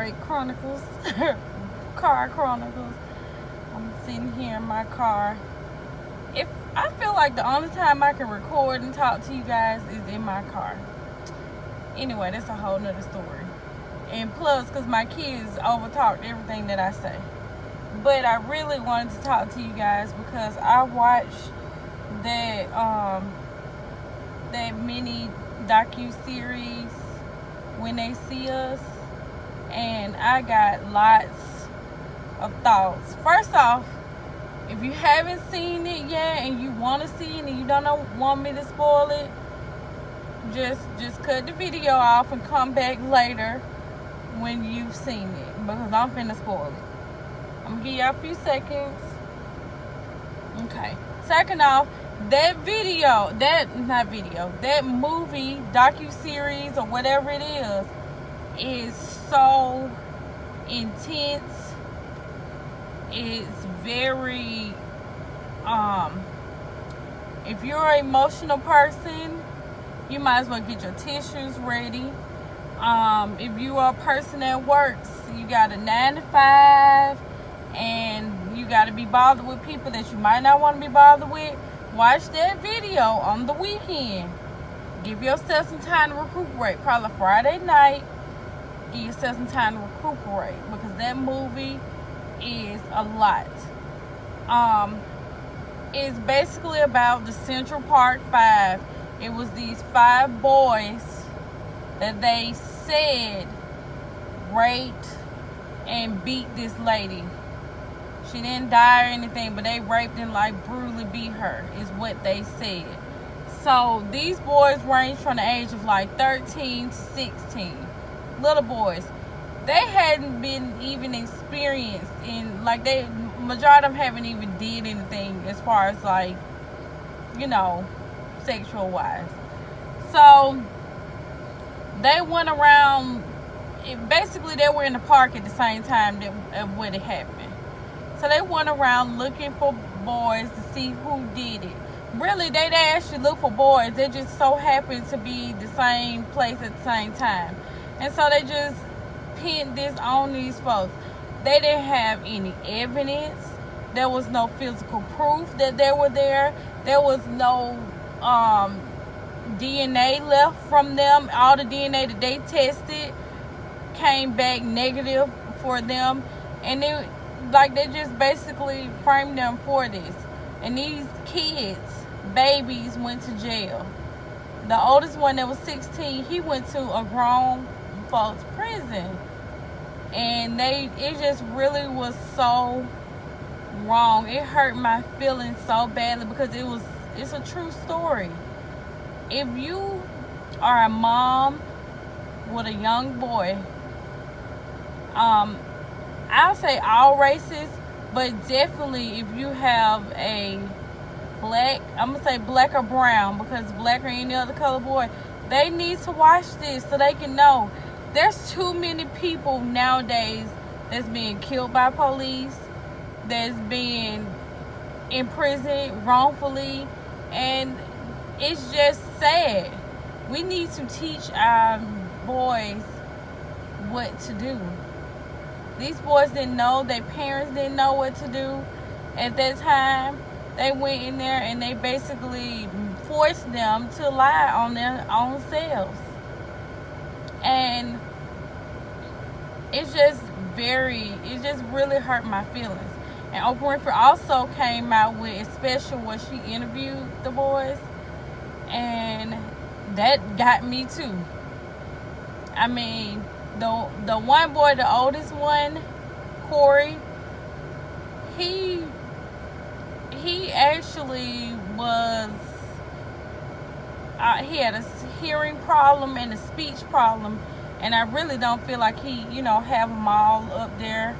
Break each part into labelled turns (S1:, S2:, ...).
S1: Heartbreak Chronicles, Car Chronicles. I'm sitting here in my car. If I feel like the only time I can record and talk to you guys is in my car. Anyway, that's a whole nother story. And plus, because my kids overtalked everything that I say. But I really wanted to talk to you guys because I watched that mini docu-series, When They See Us, and I got lots of thoughts. First off, if you haven't seen it yet and you want to see it and you don't want me to spoil it, just cut the video off and come back later when you've seen it, because I'm finna spoil it. I'm gonna give y'all a few seconds. Okay. Second off, that movie, docu-series, or whatever it is so intense. It's very, if you're an emotional person, you might as well get your tissues ready. If you are a person that works, you got a 9 to 5, and you got to be bothered with people that you might not want to be bothered with, watch that video on the weekend. Give yourself some time to recuperate. Probably Friday night, give yourself some time to recuperate, because that movie is a lot. It's basically about the Central Park 5. It was these 5 boys that they said raped and beat this lady. She didn't die or anything, but they raped and brutally beat her, is what they said. So these boys range from the age of 13 to 16. Little boys. They hadn't been even experienced in, majority of them haven't even did anything as far as sexual wise. So they went around, basically they were in the park at the same time of when it happened. So they went around looking for boys to see who did it. Really, they didn't actually look for boys. They just so happened to be the same place at the same time. And so they just pinned this on these folks. They didn't have any evidence. There was no physical proof that they were there. There was no DNA left from them. All the DNA that they tested came back negative for them. And they just basically framed them for this. And these kids, babies, went to jail. The oldest one that was 16, he went to a grown folks prison. And it just really was so wrong. It hurt my feelings so badly, because it's a true story. If you are a mom with a young boy, I'll say all races, but definitely if you have a black, I'm going to say black or brown, because black or any other color boy, they need to watch this so they can know. There's too many people nowadays that's being killed by police, that's being imprisoned wrongfully, and it's just sad. We need to teach our boys what to do. These boys didn't know, their parents didn't know what to do at that time. They went in there and they basically forced them to lie on their own selves. And it just really hurt my feelings. And Oprah Winfrey also came out with a special where she interviewed the boys, and that got me too. I mean, the one boy, the oldest one, Corey, he actually was, he had a hearing problem and a speech problem, and I really don't feel like he, have them all up there.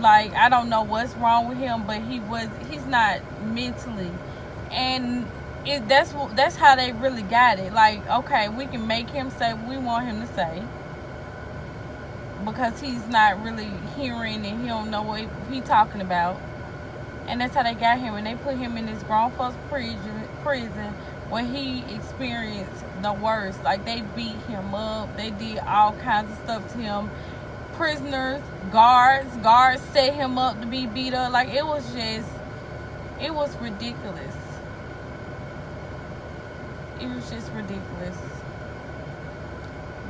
S1: I don't know what's wrong with him, but he's not mentally, and that's how they really got it. Okay, we can make him say what we want him to say, because he's not really hearing and he don't know what he talking about. And that's how they got him. And they put him in this grown folks prison where he experienced the worst. They beat him up. They did all kinds of stuff to him. prisoners, guards set him up to be beat up. Like, it was ridiculous. It was just ridiculous.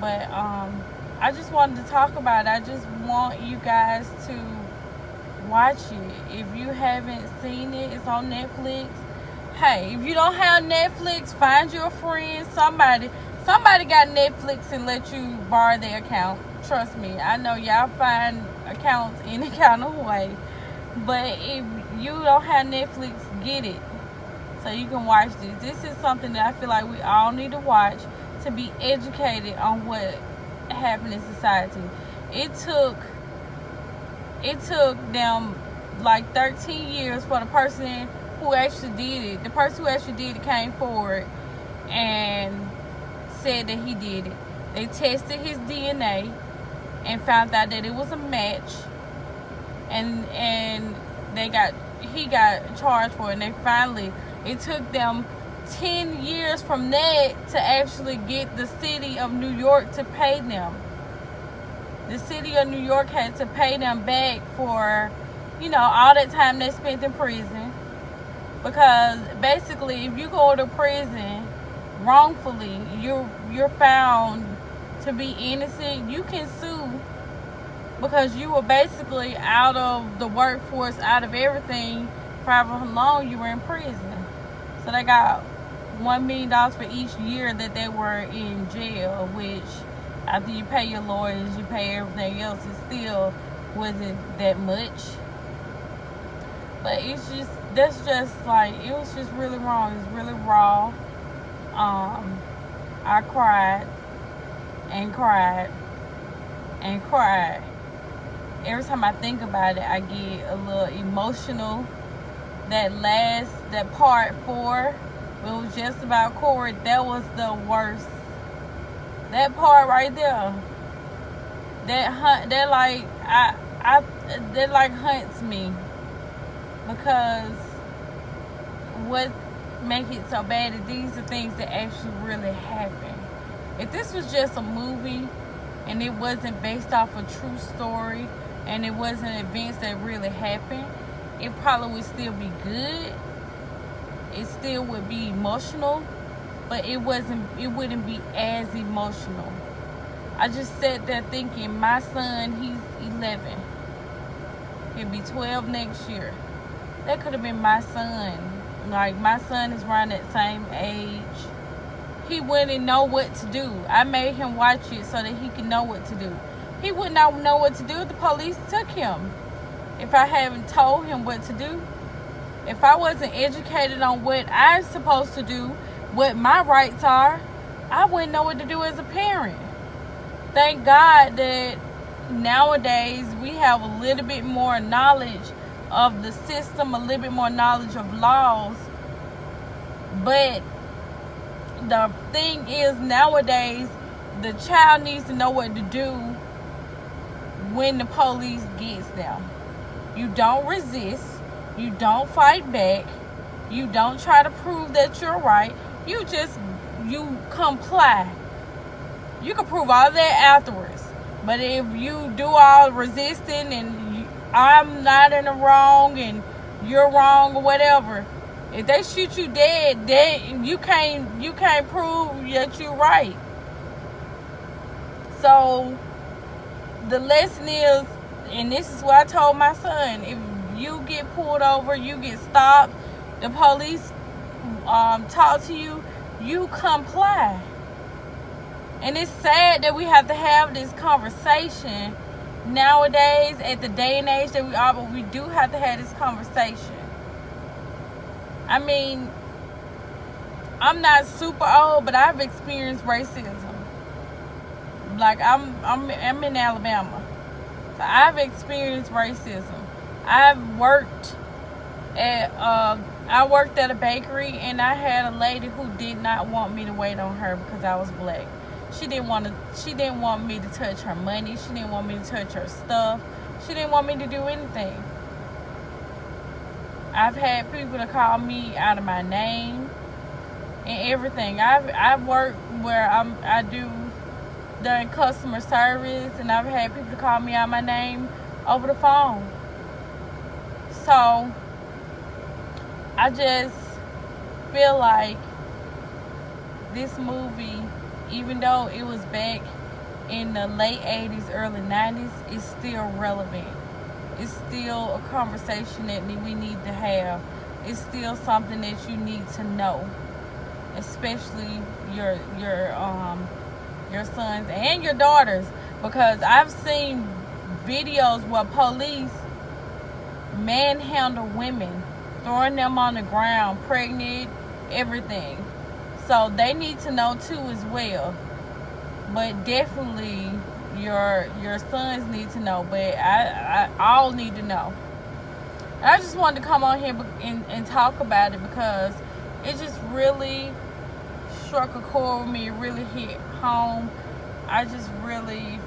S1: But I just wanted to talk about it. I just want you guys to watch it. If you haven't seen it, it's on Netflix. Hey, if you don't have Netflix, find your friend, somebody got Netflix and let you borrow their account. Trust me, I know y'all find accounts any kind of way. But if you don't have Netflix, get it so you can watch this. This is something that I feel like we all need to watch to be educated on what happened in society. It took them like 13 years for the person who actually did it. The person who actually did it came forward and said that he did it. They tested his DNA and found out that it was a match, and he got charged for it. And it took them 10 years from that to actually get the city of New York to pay them. The city of New York had to pay them back for, all that time they spent in prison. Because basically, if you go to prison wrongfully, you're found to be innocent, you can sue, because you were basically out of the workforce, out of everything for however long you were in prison. So they got $1 million for each year that they were in jail, which after you pay your lawyers, you pay everything else, it still wasn't that much. But it was just really wrong. It's really raw. I cried and cried and cried. Every time I think about it, I get a little emotional. That part 4, it was just about Corey. That was the worst. That part right there. That hunts me, because what make it so bad is these are things that actually really happen. If this was just a movie and it wasn't based off a true story and it wasn't events that really happened, it probably would still be good. It still would be emotional, but it wouldn't be as emotional. I just sat there thinking, my son, he's 11. He'll be 12 next year. That could have been my son. Like, my son is around that same age. He wouldn't know what to do. I made him watch it so that he could know what to do. He would not know what to do if the police took him. If I haven't told him what to do. If I wasn't educated on what I'm supposed to do, what my rights are, I wouldn't know what to do as a parent. Thank God that nowadays we have a little bit more knowledge of the system, a little bit more knowledge of laws. But the thing is, nowadays, the child needs to know what to do when the police gets them. You don't resist. You don't fight back. You don't try to prove that you're right. You comply. You can prove all that afterwards. But if you do all resisting and I'm not in the wrong and you're wrong or whatever, if they shoot you dead, you can't prove that you're right. So the lesson is, and this is what I told my son, if you get pulled over, you get stopped, the police talk to you, you comply. And it's sad that we have to have this conversation nowadays at the day and age that we are, but we do have to have this conversation. I mean, I'm not super old, but I've experienced racism. Like, I'm in Alabama, so I've experienced racism. I worked at a bakery, and I had a lady who did not want me to wait on her because I was black. She didn't want me to touch her money. She didn't want me to touch her stuff. She didn't want me to do anything. I've had people to call me out of my name and everything. I've worked where I do done customer service, and I've had people call me out my name over the phone. So I just feel like this movie, even though it was back in the late 80s, early 90s, is still relevant. It's still a conversation that we need to have. It's still something that you need to know, especially your sons and your daughters, because I've seen videos where police manhandle women, throwing them on the ground, pregnant, everything. So they need to know too as well. But definitely your sons need to know. But I all need to know. And I just wanted to come on here and talk about it because it just really struck a chord with me. It really hit home. I just really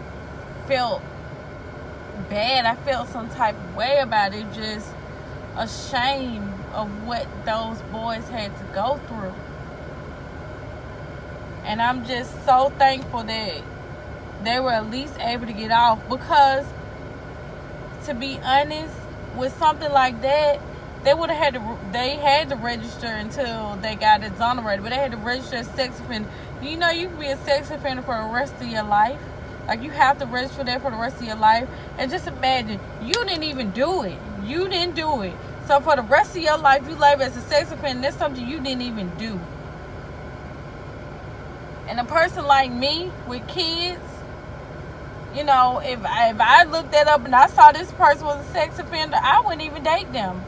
S1: felt bad. I felt some type of way about it. Just ashamed of what those boys had to go through. And I'm just so thankful that they were at least able to get off, because to be honest, with something like that, they would have had to register until they got exonerated, but they had to register as sex offender. You know, you can be a sex offender for the rest of your life. Like, you have to register that for the rest of your life. And just imagine, you didn't even do it. You didn't do it. So for the rest of your life, you live as a sex offender. That's something you didn't even do. And a person like me with kids, you know, if I looked that up and I saw this person was a sex offender, I wouldn't even date them.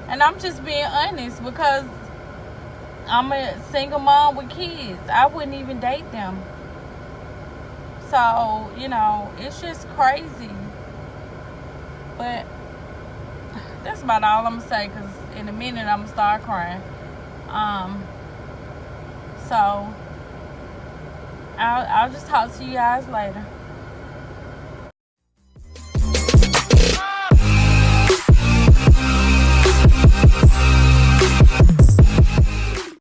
S1: And I'm just being honest, because I'm a single mom with kids. I wouldn't even date them. So, you know, it's just crazy. But that's about all I'm going to say, because in a minute I'm going to start crying. So I'll just talk to you guys later.